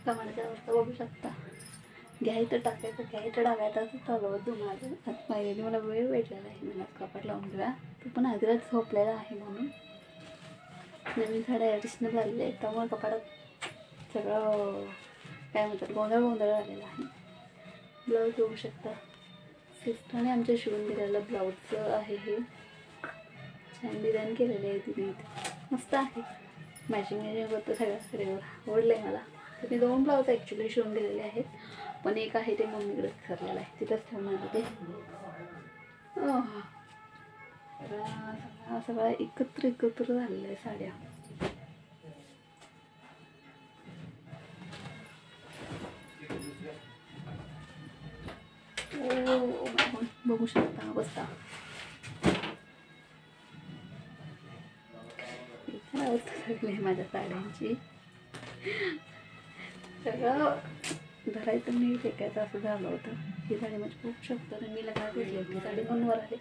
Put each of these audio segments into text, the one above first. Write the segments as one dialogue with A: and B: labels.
A: टमाट्याच्या अवस्था बघू शकता. घ्यायचं टाकायचं असं चालू होतं माझं. आता फायनली मला वेळ भेटलेला आहे. मला कपाट लावून घेऊया. तो पण आजरात झोपलेला आहे म्हणून नवीन साड्या ॲडिशनल आलेले आहेत. त्यामुळे कपाटात सगळं काय म्हणतात गोंधळ आलेला आहे. ब्लाऊज बघू शकता. सिस्टरने आमच्या शिवून दिलेलं ब्लाऊजचं आहे हे. छान डिझाईन केलेले आहे तिने इथे. मस्त आहे. मॅचिंग होतं सगळ्या साडीवर. आवडलं आहे मला. तिने 2 ब्लाऊज ॲक्च्युली शिवून दिलेले आहेत. पण एक आहे ते मम्मीकडे विसरलेलं आहे. तिथंच ठेवणार ते. सगळ्या एकत्र झालेल्या आहे साड्या. बघू शकता अवस्था. अवस्था झाली आहे माझ्या साड्यांची. सगळं धरायचं मी फेकायचं असं झालं होतं. ही साडी म्हणजे खूप शकतं. तर मी लग्नात घेतली होती साडी म्हणून आहे.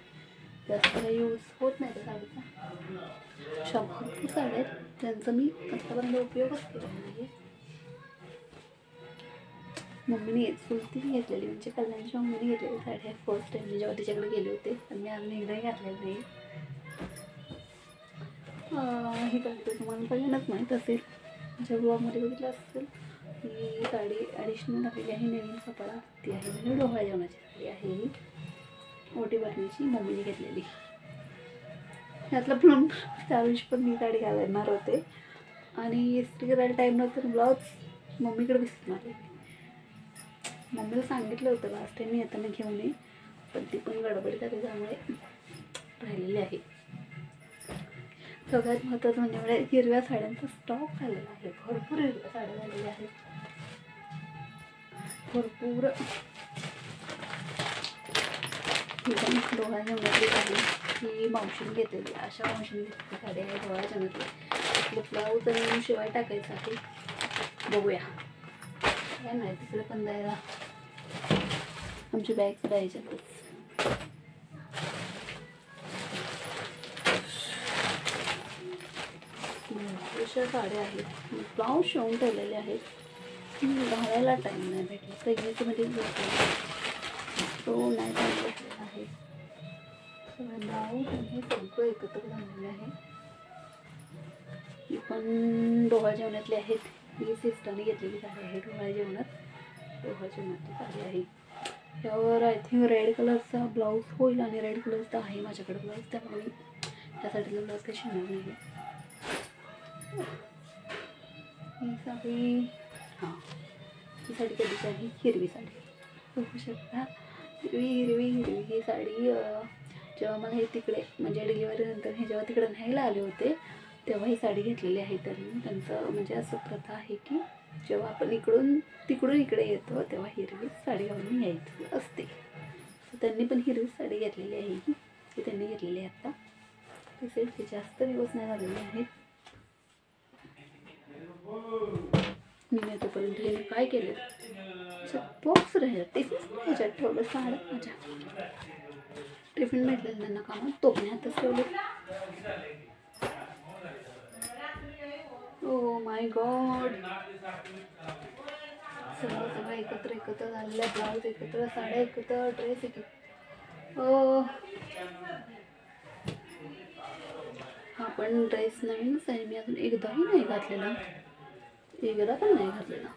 A: जास्त यूज होत नाही त्या साडीचा. भरपूर साड्या आहेत त्यांचा मी आतापर्यंत उपयोगच केला नाही. मम्मीने चुलतीने घेतलेली म्हणजे कल्याणच्या मम्मीने घेतलेली साडी आहे फर्स्ट टाईम मी जेव्हा तिच्याकडे गेले होते. पण मी अजून एकदाही घातलेलं नाही. ही साडी तर तुम्हाला सगळ्यांनाच माहीत असेल. ज्या ब्लॉगमध्ये बघितलं असेल. ही साडी ॲडिशनल आलेली आहे नवीन कपडा. ती आहे म्हणजे डोहाळे जेवणाची साडी आहे ही. ओटी भरणीची मम्मीने घेतलेली. यातलं पण त्यावेळेस पण मी साडी घालणार होते आणि इस्त्री करायला टाईम नव्हता. ब्लाऊज मम्मीकडे विसरणार आहे. मम्मीला सांगितलं होतं लास्ट टाईम मी येताना घेऊन ये. पण ती पण गडबड झाली त्यामुळे राहिलेली आहे. सगळ्यात महत्त्वाचं म्हणजे मला हिरव्या साड्यांचा स्टॉक झालेला आहे. भरपूर हिरव्या साड्या झालेल्या आहेत. भरपूर डोहाळे जेवणातली साडी ही मावशीने घेतलेली. अशा मावशीने घेतलेली साडी आहे डोहाळे जेवणातली. आपलं ब्लाऊज आणि शिवाय टाकायचं आहे. बघूया काय नाही तिकडे पण जायला. आमची बॅग सुद्धा यायच्यातच. अशा साड्या आहेत. ब्लाऊज शिवून ठेवलेले आहेत. घालायला टाईम नाही भेटला. प्रेग्नेन्सीमध्ये तो नाही टाईम भेटलेला आहे. सगळं ब्लाऊज हे सगळं एकत्र झालेलं आहे. ही पण डोहाळे जेवणातली आहेत. ही सिस्टरने घेतलेली साडी आहे. डोहाळे जेवणातली साडी आहे. यावर आय थिंक रेड कलरचा ब्लाऊज होईल आणि रेड कलरचा आहे माझ्याकडे ब्लाऊज. त्यामुळे त्या साडीला ब्लाऊज काही शिवणार नाही. ही साडी ही साडी कधीची आहे. हिरवी साडी बघू शकता. हिरवी ही साडी जेव्हा मला हे तिकडे म्हणजे डिलिव्हरी नंतर हे जेव्हा तिकडे न्यायला आले होते तेव्हा ही साडी घेतलेली आहे. त्यांनी त्यांचं म्हणजे असं प्रथा आहे की जेव्हा आपण तिकडून इकडे येतो तेव्हा हिरवी साडी घालून यायची असते. त्यांनी पण हिरवी साडी घेतलेली आहे. ही त्यांनी घेतलेली आहे आत्ता. ते जास्त दिवस नाही झालेले आहेत. मी नाही तोपर्यंत हे काय केलं बॉक्स राहिला. टिफिन ह्याच्यात ठेवलं साड्या माझ्या. टिफिन भेटलेलं त्यांना कामात तो पण हातच ठेवले. Oh my God. सगळं एकत्र झालेलं. ब्लाऊज एकत्र, साड्या एकत्र, ड्रेस एकत्र. हा पण ड्रेस नवीनच आहे. मी अजून एकदाही नाही घातलेला. एकदा पण नाही घातलेला.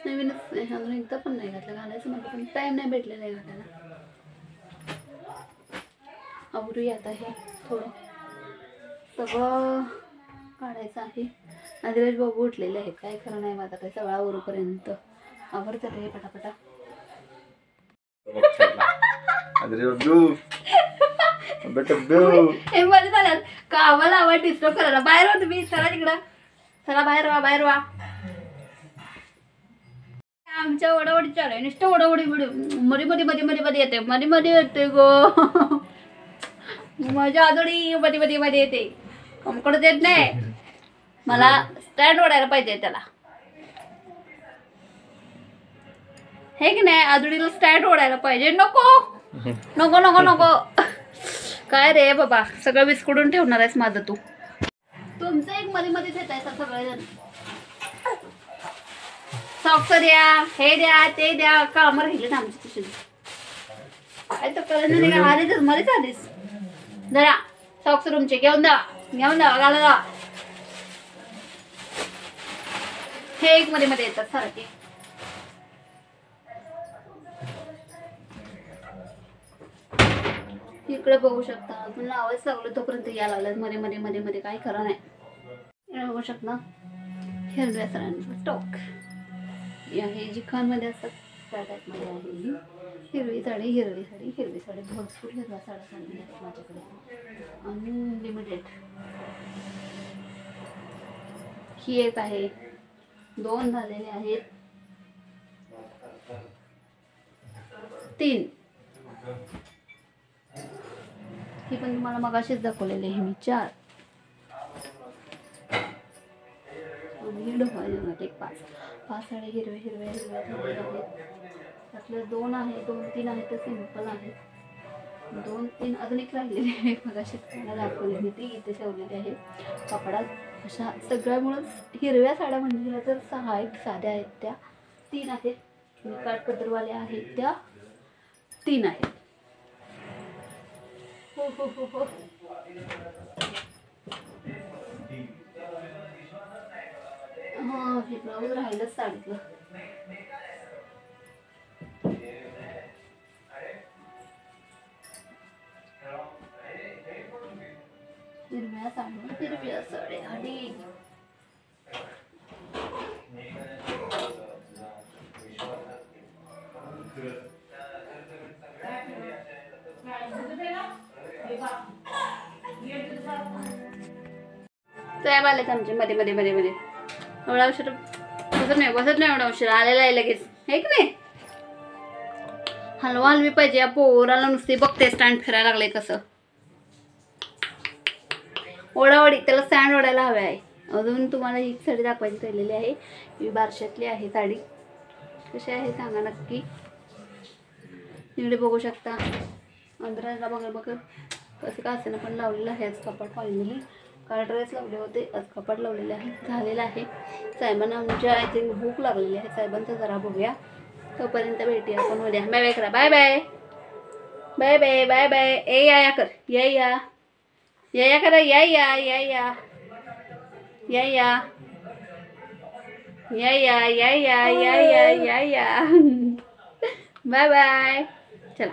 A: नवीनच अजून एकदा पण नाही घातलं. घालायचं मला पण टाईम नाही भेटलेला आहे घालायला. आवरूया आता हे थोडं सगळं काढायचं आहे. आदिराज बाबू उठलेले आहेत. काय खरं नाही माझा काय सगळा आवरूपर्यंत. आवरतात हे पटापटा. हे मध्ये झालं कामाला आवाज डिस्टर्ब करायला. बाहेर हो तुम्ही. चला तिकडं. चला बाहेर वा. आमच्या ओढाओढी चालू आहे. नुसतं ओढाओढी मध्ये येते. मध्ये येते गो. माझ्या आजोडी मध्ये येते. कमकडच येत नाही. मला स्टँड ओढायला पाहिजे त्याला. हे की नाही आजोडीला स्टँड ओढायला पाहिजे. नको काय रे बाबा, सगळं विस्कुडून ठेवणार आहेस माझं तू. तुमचं एक मध्ये मध्येच येत आहे सगळेजण. सॉक्स द्या, हे द्या, ते द्या, काम राहिले ना आमची तुझी. काय तर कळलं नाही का, आलीच मध्येच आलीस. जरा सॉक्स रूमचे घेऊन जा, घाला जा. हे एक मध्ये मध्ये येतात सारखे. इकडे बघू शकता, आपण आवाज लागलो तोपर्यंत या लागला मध्ये मध्ये मध्ये मध्ये, काही खरं नाही. बघू शकता हिरव्या सरांचा स्टॉक आहे, जी खानमध्ये असतात त्या टाईपमध्ये आहे ही. हिरवी साडी, हिरवी साडी, हिरवी साडी, भरपूर हिरव्या साड्या चाललेल्या आहेत माझ्याकडे, अनलिमिटेड. ही एक आहे, 2 झालेले आहेत, 3. ही पण तुम्हाला मगाशीच दाखवलेली आहे मी, 4. आणि एक 5 साड्या हिरव्या हिरव्या हिरव्या झालेल्या आहेत. त्यातल्या 2 आहे, 2-3 आहेत तर सिंपल आहेत. 2-3 अजून एक राहिलेली आहे, मगाशीच तुम्हाला दाखवली मी, ती इथे ठेवलेली आहे कपडात. अशा सगळ्यामुळंच हिरव्या साड्या म्हणजे तर 6 आहेत, साध्या आहेत त्या 3 आहेत, काठपदरवाल्या आहेत त्या 3 आहेत. हो हो हो हो. हा, हे ब्लाऊज राहिलंच साडीतलं. हिरव्या साड्या, हिरव्या साड्या आणि साहेब आलेत आमचे मध्ये मध्ये मध्ये मध्ये. एवढा उशीर बसत नाही एवढा उशीर आलेला आहे लगेच, आहे की नाही. हलवा हलवी पाहिजे, या पोराला नुसती बघते स्टँड फिरायला लागले कसं. ओढाओढी, त्याला स्टँड ओढायला हवे आहे. अजून तुम्हाला ही साडी दाखवायची राहिलेली आहे, ही बारशातली आहे साडी. कशी आहे सांगा नक्की. इकडे बघू शकता, अंतराला बघा कसं का असेल पण लावलेलं आहे आज कपाट. फायनली काल ड्रेस लावले होते, आज कपाट लावलेले आहे, झालेलं आहे. साहेबांना आमच्या आय थिंक भूक लागलेली आहे, साहेबांचं जरा बघूया. तोपर्यंत भेटूया आपण उद्या. बाय बाय करा, bye bye bye bye bye bye. ए या कर, या करा, या बाय बाय. चला.